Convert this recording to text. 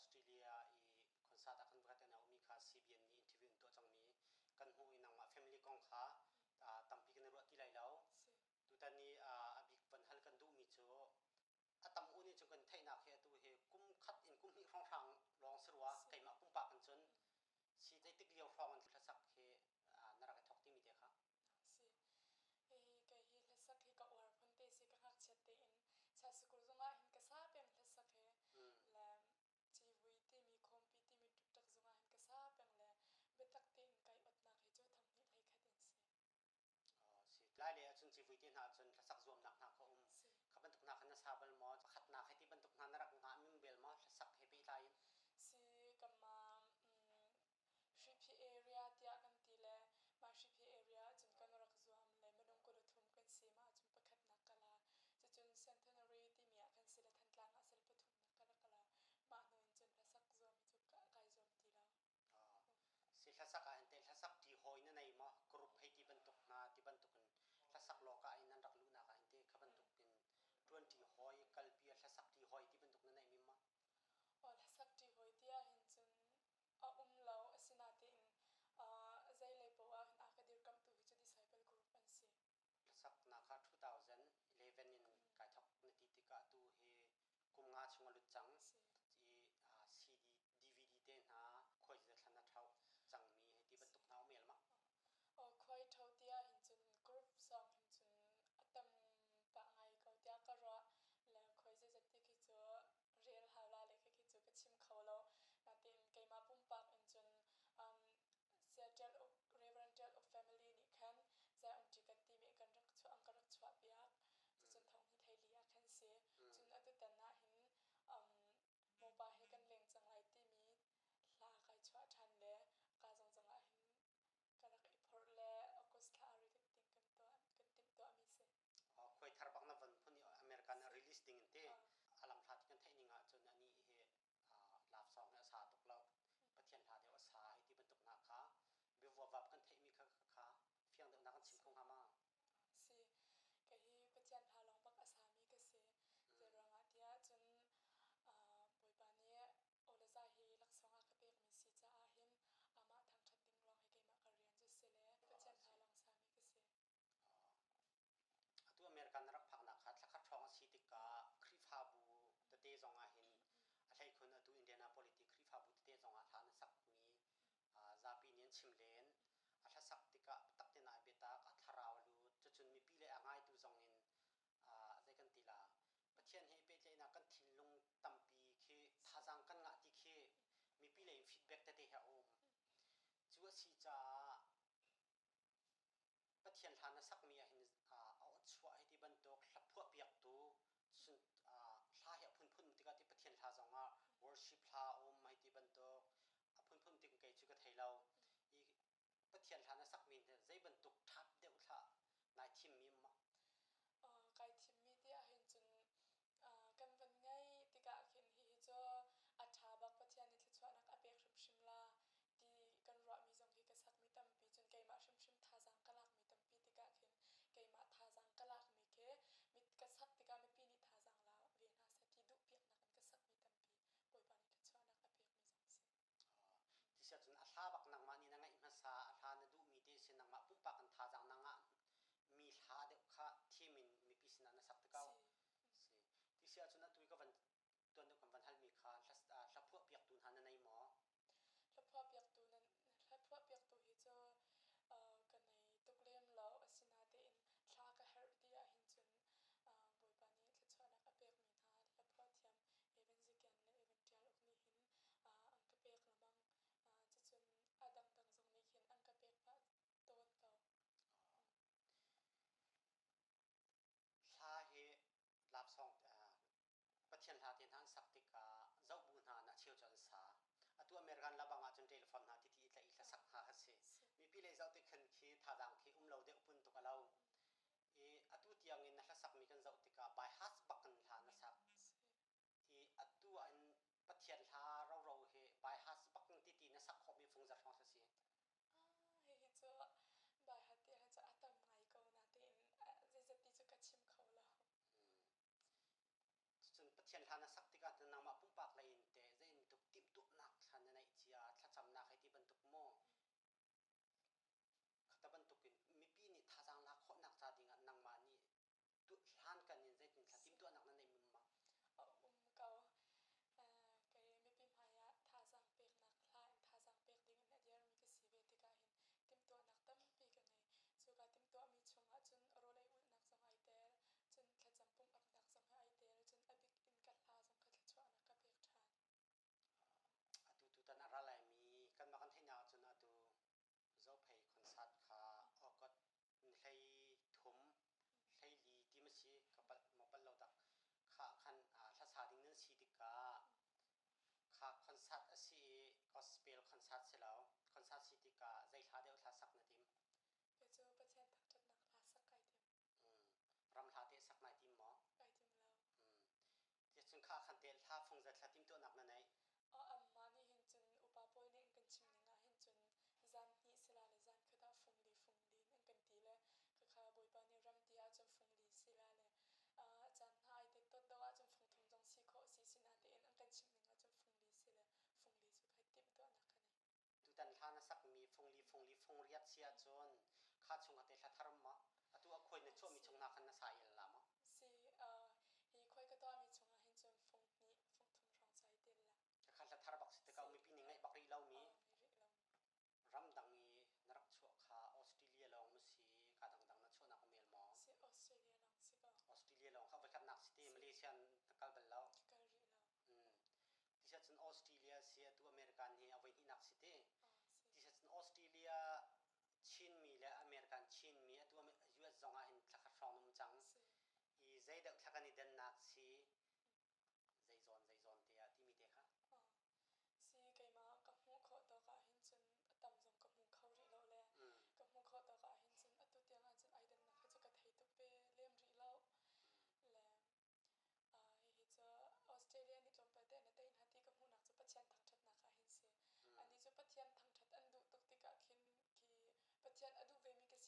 สเตรเลียคนซาตะกันประเทศนาอุมิคา CBN นี่อินทิวิวตัวจังนี้กันหูอินังมา family กองขาตั้มปีกันรัวที่ไรแล้วตัวตอนนี้อภิวันฮัลกันดูมีโจตั้มอุนี่จงกันไทยนักเหตุเหกุมขัดอินกุมมีฟังฟังลองสรัวไก่มาปุ่มปากกันจนสีได้ติดเลี้ยวฟังมันทัศน์เหนารักทอกที่มีเดียค่ะไก่ฮิทัศน์ก็อวดพันเตสิกักเช็ดเต็นชาสกุลจงอาหินกษาเป็นทัศน์และชีวิตที่มีคอมพิวที่มีทุกทักจงอาหินกษาเป็นและเบตักเต็นไก่อดนักให้เจ้าทำนี่ไรขัดเองสิไล่เลยจนชีวิตที่น่าจนทัศน์รวมหนักเขาขับรรทุกหนักขนาดซาบัลมอขัดหนักให้ที่บรรทุกหนักรักงามิมเบลมอทัศน์ให้ไปไล่สิกัมมาชิปเอเรียที่อากันตีเลยมาชิปเอเรียจนกันรักจวมเลยมันต้องกดทุ่มกันสีมาจนประคัดนักกะลาจะจนเซนเทนารีที่มีอากันสิละทันกลางอาศัยประทุมนักกะลามาหน่อยจนทัศน์จวมจุกไกจวมตีแล้วสิทัศน์การเห็นทัศน์ที่หอยนั่นเองมั้งกรุ๊ปให้ที่บรรทุกนาที่บรรทุกกันทัศน์โลกาอินันรักลูนาการเห็นที่บรรทุกกัน20หอยกัลปีทัศน์ที่หอยที่บรรทุกนั่นเองมั้งทัศน์ที่หอยที่อาเห็นจนเราสินาติงใจเลยบอกว่าอาคดีกัมตูฮิจุดิสายเป็นกรุ๊ปอันสิทัศน์นัก2011อินการทักนติติกาตูเฮกุมงาชงลุจังที่CD DVD เต็นหาคอยจะทันนัดเท่าจังมีที่บรรทุกน้าเมียลมั้งคอยเท่าที่อาเห็นจนกรุ๊ปสองเห็นจนตั้มปะไงเขาที่อาก็รอแล้วคอยจะจัดที่คิดจะเรียลฮาวลาเลยคิดจะกระชิมเขาแล้วนาทีเกมาปุ่มปากเห็นจนSeattle of Reverend of Family นี่คันจะอันที่กันที่มีกันรักชัวอังกันรักชัวเปียกจะจนท้องที่ไทยเลียคันเสียจนอันตุตันน่ะเห็นโมบายให้กันเล็งจังไรที่มีลาไกชัวทันเลยกาจงจังไรเห็นกันรักอีพอร์เลออกุสลาอาริกันติงกันตัวมีเสคอยทาร์บักนับวันพวกนี้อเมริกันรีลิสติ้งเต้อาลัมทัดกันไทยนี่งาจนอันนี้เฮลาฟซองเนี่ยสาตุกเราปะเทียนหาเดียวสาให้ที่บรรทุกนาคาเบววับกันไทยมีค่ะเฟียงเดินนักชิมคงหามาสิก็ฮีปะเทียนหาลองบักอาสามีก็เสียจะรองอาทิตย์จนบอยบานนี้โอเลซาฮีลักษณะกระเบกมีสิจ้าอาหินอามาทางชัดดิ้งลองให้เกมาการเรียนจะเสียเลยปะเทียนหาลองสามีก็เสียตัวอเมริกันรักพักนักขัดสักช่องสิติกาคริฟาบูตเตจงอาหินอะไรคนตัวอินเดียนาโพลิติคริฟาบูตเตจงอาทานสักมีซาปีเนียนชิมเลนอาชสักติกาตักเตนาเบตากอัทราวลูจนมีปีเลง่ายตัวจงอินใจกันตีลาปะเทียนให้เปเลนักกันทิ้งลงตั้มปีเคท่าจังกันงะติเคมีปีเลฟีดแบ็กเตะเหอมจัวสีจ้าปะเทียนทานสักมีหินเอาชัวให้ที่บรรทุกหลับพวกเปียกตัวสุดลาเหยพุ่นติกาที่ปะเทียนทาจังอ่ะ worship ลาให้ที่บรรทุกพุ่นติกาจุกไทยเราอีปะเทียนทานสักมีใจบรรทุกทับเดียวท่านายทีมมีมั้งไกทีมมีที่อาเห็นจนกันวันไงติกาเห็นฮีจออัฐาบักปะเทียนนี่ชัวนักอเปกชิมลาที่กันรอมีจงที่กษักมีตั้มปีจนไกมาชิมท่าจังกลักมีตั้มปีติกาเห็นไกมาท่าจังกลักมีเคมีกษักติกามีปีนี่ท่าจังลาเวียนาสติดุเปียกนักกษักมีตั้มปีป่วยปานิชัวนักอเปกมีจงเสียที่เสียจนอัฐาบักนังมานี่นังไงมาซาอัฐานดูมีเดชนังมาปุ่มปากันท่าจังนังอ่ะมีหาเด็กข้าที่มีพิษนันสักตะเก้าที่เสียจนตัวก็วันตัวนึกวันทันมีข้าลับพวกเปียกตุนหันในหมอลับพวกเปียกตุนนั้นลับพวกเปียกตุนที่จะกันในตุกเลี้ยมเราสินาเดนชากระเฮร์ดีอาหินจนบอยปานี้ที่ชวนักอเปกมีนาลับพวกเทียมเอเวนซิกันและเอเวนเทียลอกนี่หินอังกเปกละบังจะจนดังจงนี้หินอังกเปกพระตัวเก่าลาเหลับสองปะเทียนลาเทียนทันสักติกาเจ้าบุญหาณเชียวจันสาตัวอเมริกันลับบังอาจนเทเลฟอนหาที่ที่อีกสักหาเสียมีพี่เลยเจ้าติขันขี้ท่าดังขี้เราเด็กปุ่นตุกเราตัวที่ยังอินนักสักมีกันเจ้าติกาบายฮัสบักันลานักสักตัวอันปะเทียนลาเราเหบายฮัสบักันที่นักสักขบมีฟงจัดฟองเสียเฮ้ยจ้าบายฮัตเตียจะอัตมไงก็นาเตนจะติดจะกัดชิมเขาแล้วจนปะเทียนลานักสักติกาตัวนังมาปุ่มปากเลยแต่จะมีตุกติ ตัวมีชงอ่ะจนโรเลยอุ่นนักสงไอเตลจนขจัมปุ่มอับนักสงไอเตลจนอบิกอินกัดลาสงขจัชวนักกับเบียกทาน tu tan ara lai mi kan ma kan theina chuna tu zo phei concert kha okot hlei thum hlei li ti ma si kapal mopal lo dak kha khan thla sa ding nan si tika kha concert asi gospel concert selo concert si tika zai thla deu thla sak na tim ไปเจอประเทศทักทัดนักลาสักไก่เดียว ram thla te sak na tim mo ไก่เดียวแล้ว ti chun kha khan te thla phung za thla tim to nak na nei อ๋ออัมมานี่เห็นจนอุปาปอยเนี่ยกันชิมนิงาเห็นจนจานนี่สิลาเลยจานคือดาฟงลีนั่นกันตีเลยคือข้าบอยปานี่รำตีอาจจะฟงลีสิลาเลยจานหายเด็ดต้นดาวอาจจะฟงทุ่งจงสีโคสีสินาเดนอันกันชิมนิงอาจจะฟงลีสิเลยฟงลีสุดให้ติมตัวนักกันเลย tu tan thla na sak mi phung phung riat sia chon kha chung ate thla tharam ma atu a khoi na cho mi chung na khan na sa il la ma สิฮีค่อยก็ต้องมีชงอาเห็นจนฟงนี้ฟงทุ่งรองใจเดนละ kha thla thar bak se ka mi pi ni ngai bak ri lo mi มีริเรา ram dang i narak chu kha australia long ma si ka dang na chu na ko mel mo สิออสเตรเลียลองสิก็ australia long kha ba khat nak si malaysia takal bal lo กันริเรา ti sa chun australia sia tu american hi awai ni nak si te อ๋อสิ ti sa chun australia chin mi le american chin mi atu us zonga in thakha from num chang สิ i zai da thakani den nak si zai zon te a ti mi te kha อ๋อสิไก่มากับหูเขาตัวก็เห็นจนต่ำจงกับหูเขาริเราเลยกับหูเขาตัวก็เห็นจนอัตุเตียงอาจจะไอเดนนะเขาจะกระไทยตุเปเลี่ยมริเราแล้วเห็นจะออสเตรเลียนี่ลงไปแต่ในแต่อินฮัตที่กับหูนักจะปัจจัยทางชัดนะคะเห็นสิอันนี้จะปัจจัยทางชัดอันดูตุกติกาเข็นที่ปัจจัยอดูเวมิก